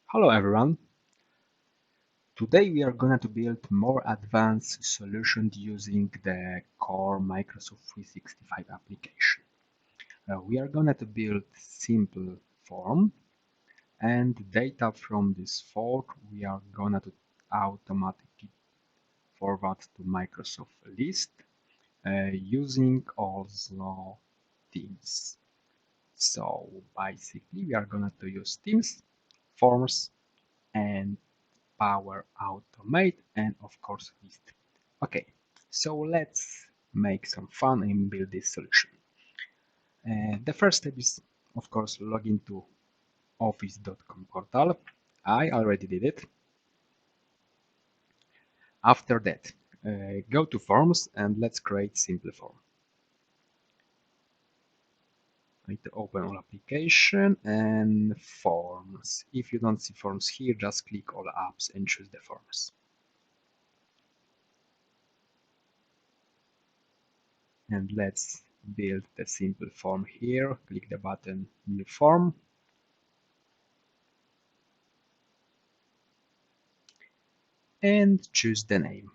Hello everyone. Today we are going to build more advanced solution using the core Microsoft 365 application. We are going to build simple form and data from this form we are going to automatically forward to Microsoft list using also Teams. So basically we are going to use Teams, Forms and Power Automate, and of course list. Okay, so let's make some fun and build this solution. The first step is of course log into office.com portal. I already did it. After that, go to forms and let's create simple form. I need to open all application and forms. If you don't see forms here, just click all apps and choose the forms. And let's build the simple form here. Click the button new form. And choose the name.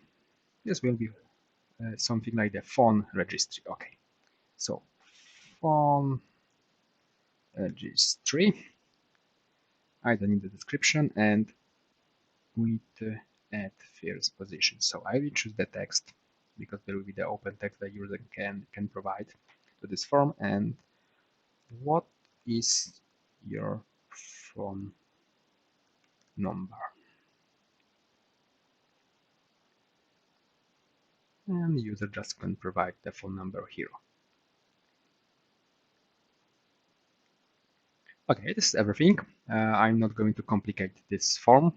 This will be something like the phone registry. Okay, so phone registry. I don't need the description and with at first position. So I will choose the text because there will be the open text that user can provide to this form. And what is your phone number? And the user just can provide the phone number here. Okay, this is everything. I'm not going to complicate this form.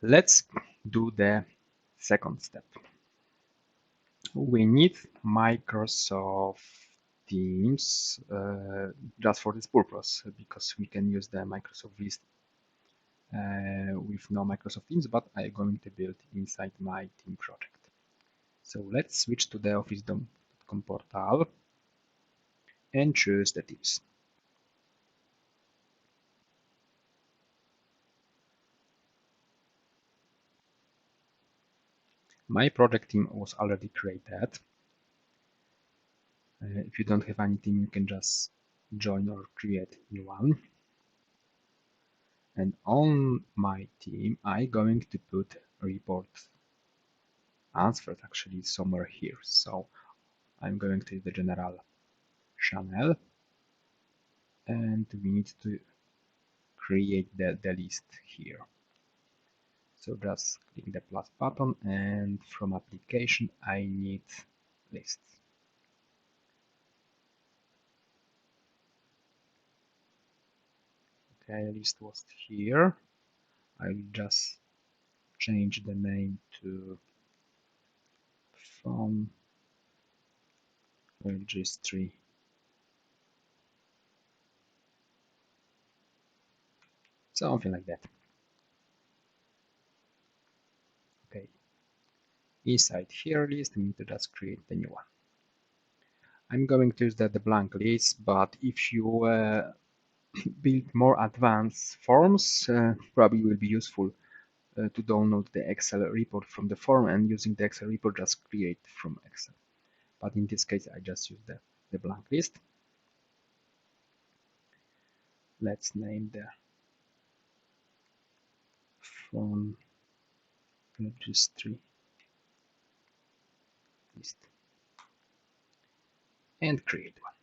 Let's do the second step. We need Microsoft Teams just for this purpose because we can use the Microsoft list with no Microsoft Teams, but I'm going to build inside my team project. So let's switch to the office.com portal and choose the Teams. My project team was already created. If you don't have any team, you can just join or create new one. And on my team, I'm going to put report answered actually somewhere here. So I'm going to the general channel and we need to create the list here. So just click the plus button and from application I need list. Okay, list was here. I will just change the name to phone registry. Something like that. Okay. Inside here list, we need to just create the new one. I'm going to use the blank list, but if you build more advanced forms, probably will be useful to download the Excel report from the form and using the Excel report just create from Excel. But in this case, I just use the blank list. Let's name the phone registry list and create one.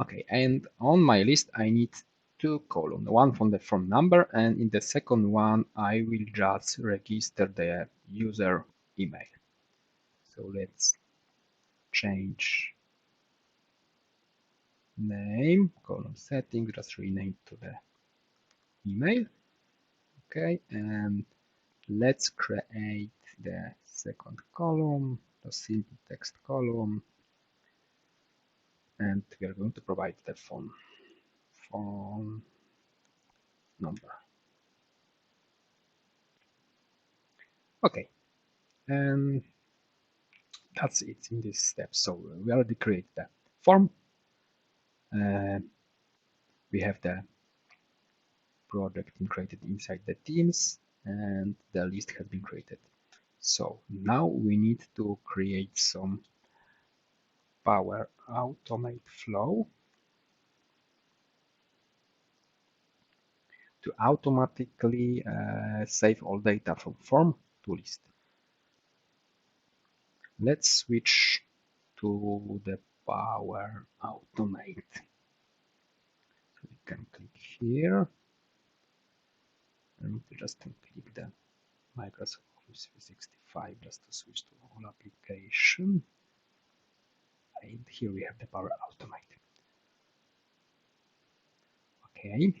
Okay, and on my list, I need two columns, one from the phone number, and in the second one, I will just register the user email. So let's change name, column setting, just rename to the email. Okay, and let's create the second column, the simple text column, and we are going to provide the phone number. Okay, and that's it in this step. So we already created the form. we have the project created inside the teams, and the list has been created. So now we need to create some Power Automate flow to automatically save all data from form to list. Let's switch to the Power Automate. So we can click here and just click the Microsoft Office 365 just to switch to all application. And here we have the Power Automate. Okay,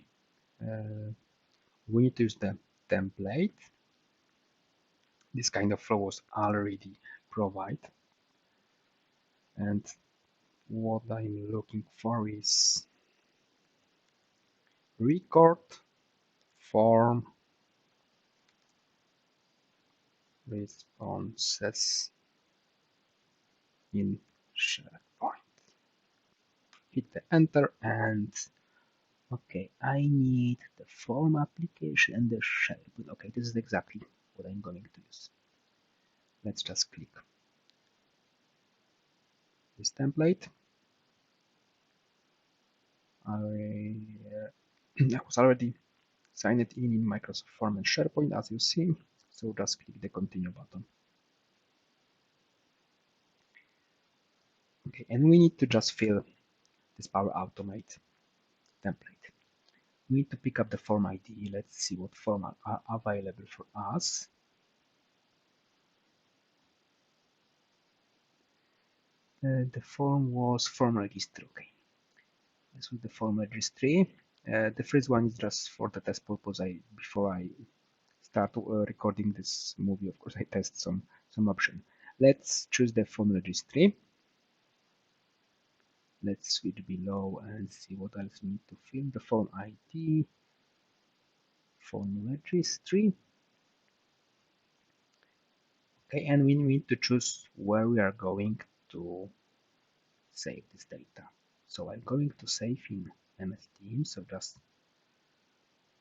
we need to use the template. This kind of flow was already provided, and what I'm looking for is record form responses in SharePoint. Hit the enter, and okay, I need the form application and the SharePoint. Okay, this is exactly what I'm going to use. Let's just click this template. I was already signed in Microsoft Form and SharePoint, as you see, so just click the continue button. Okay, and we need to just fill this Power Automate template. We need to pick up the form ID. Let's see what form are available for us. The form was form registry. Okay, this was the form registry. The first one is just for the test purpose. Before I start recording this movie, of course, I test some option. Let's choose the form registry. Let's switch below and see what else we need to fill. The form ID, form registry. Okay, and we need to choose where we are going to save this data. So I'm going to save in MS Teams. So just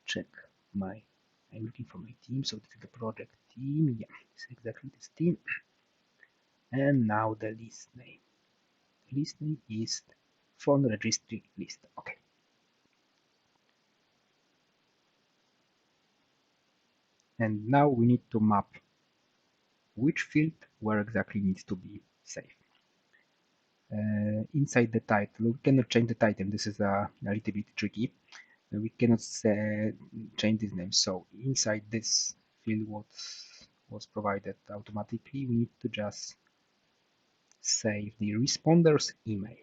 check I'm looking for my team. So this is the project team. Yeah, it's exactly this team. And now the list name. The list name is form registry list. Okay. And now we need to map which field where exactly needs to be saved. Inside the title, we cannot change the title. This is a little bit tricky. We cannot change this name. So inside this field, what was provided automatically, we need to just save the responder's email.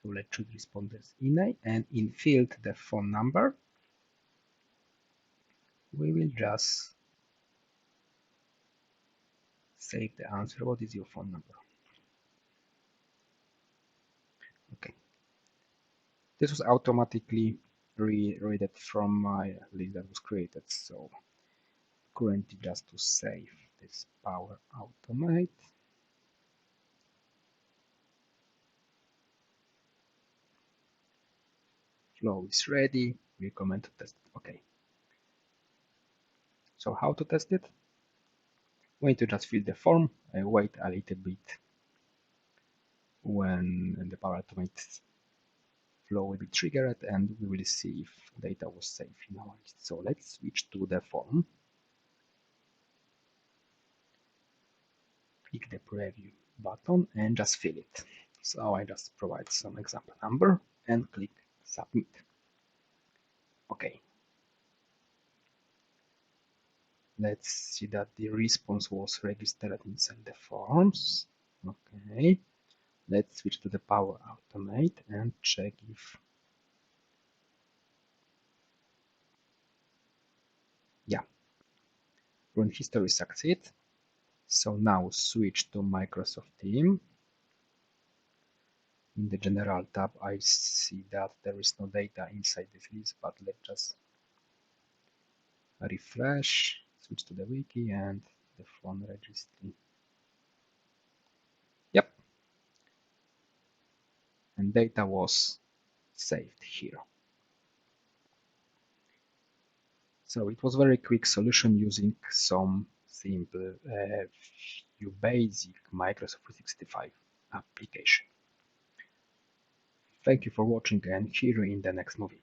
So let's choose responder's email, and in field the phone number, we will just save the answer. What is your phone number? Okay. This was automatically read from my list that was created. So currently just to save this Power Automate. Flow is ready. We recommend to test it. Okay. So how to test it? We need to just fill the form and wait a little bit when the Power Automate flow will be triggered, and we will see if data was saved in our list. So let's switch to the form. Click the preview button and just fill it. So I just provide some example number and click submit. Okay. Let's see that the response was registered inside the forms. Okay. Let's switch to the Power Automate and check if run history succeed. So now switch to Microsoft Team. In the General tab, I see that there is no data inside this list, but let's just refresh, switch to the wiki and the phone registry. Yep. And data was saved here. So it was a very quick solution using some simple few basic Microsoft 365 application. Thank you for watching and see you in the next movie.